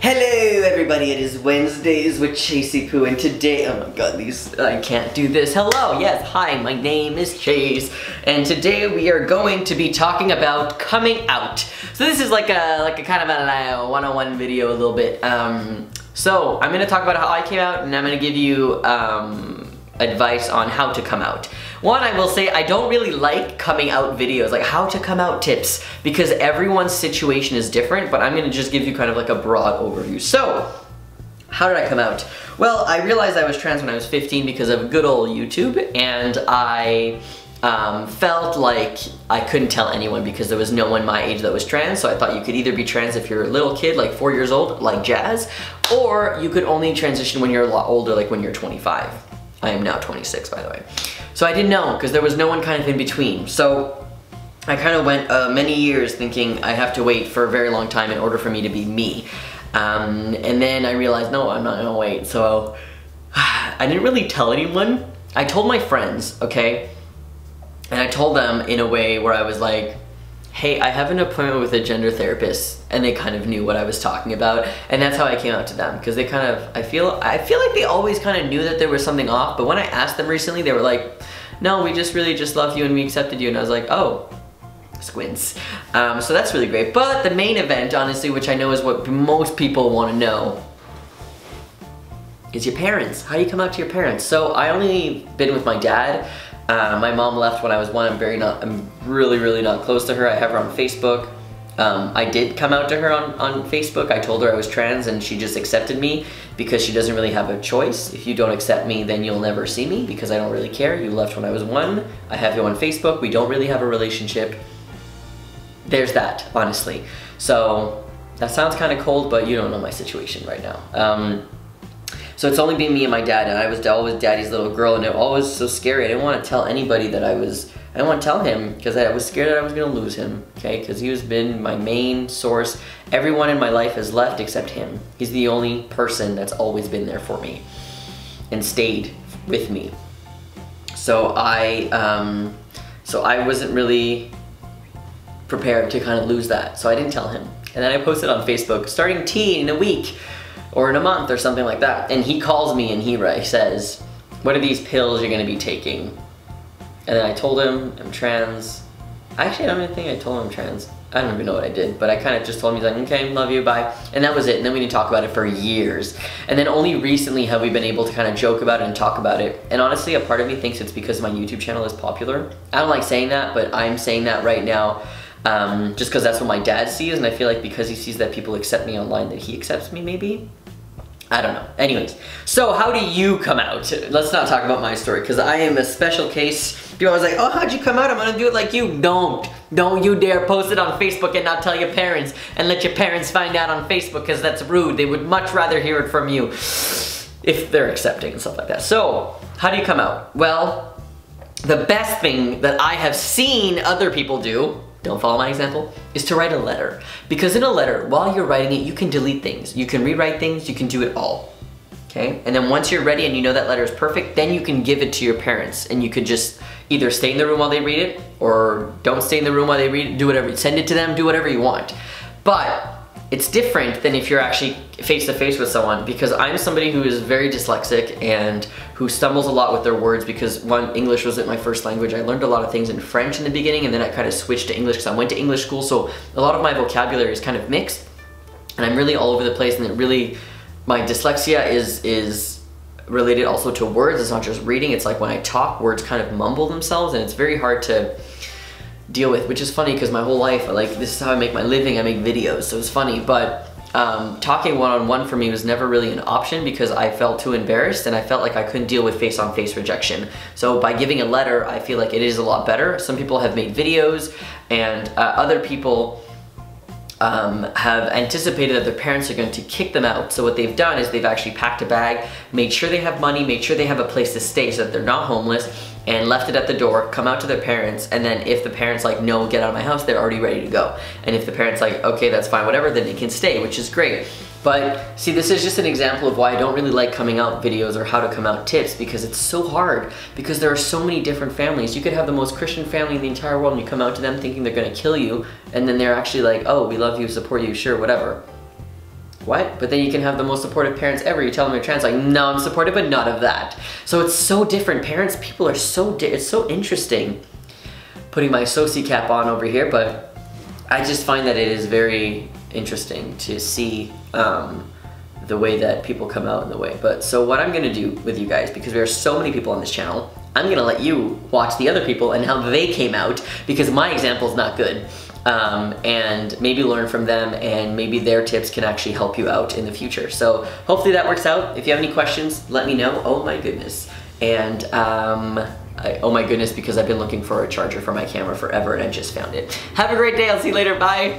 Hello everybody, it is Wednesdays with Chasey Poo, and today, oh my god, I can't do this. Hello, yes, hi, my name is Chase, and today we are going to be talking about coming out. So this is like a kind of a 101 video a little bit. So I'm going to talk about how I came out, and I'm going to give you advice on how to come out. One, I will say I don't really like coming out videos, like how to come out tips, because everyone's situation is different, but I'm gonna just give you kind of like a broad overview. So, how did I come out? Well, I realized I was trans when I was 15 because of good old YouTube, and I felt like I couldn't tell anyone because there was no one my age that was trans, so I thought you could either be trans if you're a little kid, like 4 years old, like Jazz, or you could only transition when you're a lot older, like when you're 25. I am now 26, by the way. So I didn't know, because there was no one kind of in between. So I kind of went many years thinking I have to wait for a very long time in order for me to be me. And then I realized, no, I'm not gonna wait. So I didn't really tell anyone. I told my friends, okay? And I told them in a way where I was like, hey, I have an appointment with a gender therapist, and they kind of knew what I was talking about, and that's how I came out to them, because they kind of, I feel like they always kind of knew that there was something off, but when I asked them recently, they were like, no, we just really just love you and we accepted you, and I was like, oh, squints. So that's really great, but the main event, honestly, which I know is what most people want to know, is your parents. How do you come out to your parents? So I only been with my dad. My mom left when I was 1. I'm really not close to her. I have her on Facebook. I did come out to her on Facebook. I told her I was trans, and she just accepted me because she doesn't really have a choice. If you don't accept me, then you'll never see me because I don't really care. You left when I was 1. I have you on Facebook. We don't really have a relationship. There's that, honestly. So that sounds kind of cold, but you don't know my situation right now. So it's only been me and my dad, and I was always daddy's little girl, and it was always so scary. I didn't want to tell anybody that I didn't want to tell him because I was scared that I was going to lose him, okay? Because he has been my main source. Everyone in my life has left except him. He's the only person that's always been there for me and stayed with me. So I wasn't really prepared to kind of lose that, so I didn't tell him. And then I posted on Facebook, starting teen in a week, or in a month or something like that. And he calls me and he says, what are these pills you're gonna be taking? And then I told him I'm trans. Actually, I don't even think I told him I'm trans. I don't even know what I did, but I kind of just told him, he's like, okay, love you, bye. And that was it, and then we didn't talk about it for years. And then only recently have we been able to kind of joke about it and talk about it. And honestly, a part of me thinks it's because my YouTube channel is popular. I don't like saying that, but I'm saying that right now. Just because that's what my dad sees, and I feel like because he sees that people accept me online, that he accepts me, maybe? I don't know. Anyways, so how do you come out? Let's not talk about my story, because I am a special case. People always like, oh, how'd you come out? I'm gonna do it like you. Don't you dare post it on Facebook and not tell your parents, and let your parents find out on Facebook, because that's rude. They would much rather hear it from you if they're accepting and stuff like that. So, how do you come out? Well, the best thing that I have seen other people do, don't follow my example, is to write a letter. Because in a letter, while you're writing it, you can delete things. You can rewrite things, you can do it all. Okay? And then once you're ready and you know that letter is perfect, then you can give it to your parents. And you could just either stay in the room while they read it, or don't stay in the room while they read it, do whatever, send it to them, do whatever you want. But it's different than if you're actually face to face with someone, because I'm somebody who is very dyslexic and who stumbles a lot with their words, because one, English wasn't my first language. I learned a lot of things in French in the beginning, and then I kind of switched to English because I went to English school, so a lot of my vocabulary is kind of mixed, and I'm really all over the place, and it really, my dyslexia is related also to words. It's not just reading, it's like when I talk, words kind of mumble themselves, and it's very hard to deal with, which is funny because my whole life, this is how I make my living. I make videos, so it's funny, but talking one-on-one for me was never really an option because I felt too embarrassed, and I felt like I couldn't deal with face-on-face rejection. So by giving a letter, I feel like it is a lot better. Some people have made videos, and other people have anticipated that their parents are going to kick them out. So what they've done is they've actually packed a bag, made sure they have money, made sure they have a place to stay so that they're not homeless, and left it at the door, come out to their parents, and then if the parents like, no, get out of my house, they're already ready to go. And if the parents like, okay, that's fine, whatever, then they can stay, which is great. But see, this is just an example of why I don't really like coming out videos or how to come out tips, because it's so hard, because there are so many different families. You could have the most Christian family in the entire world and you come out to them thinking they're gonna kill you, and then they're actually like, oh, we love you, support you, sure, whatever. what? But then you can have the most supportive parents ever. You tell them you're trans, like, no, I'm supportive, but none of that. So it's so different. Parents, people are so, it's so interesting. Putting my soci cap on over here, but I just find that it is very interesting to see the way that people come out in the way. But so what I'm gonna do with you guys, because there are so many people on this channel, I'm gonna let you watch the other people and how they came out, because my example is not good. And maybe learn from them, and maybe their tips can actually help you out in the future. So hopefully that works out. If you have any questions, let me know. Oh my goodness. And oh my goodness, because I've been looking for a charger for my camera forever and I just found it. Have a great day. I'll see you later. Bye.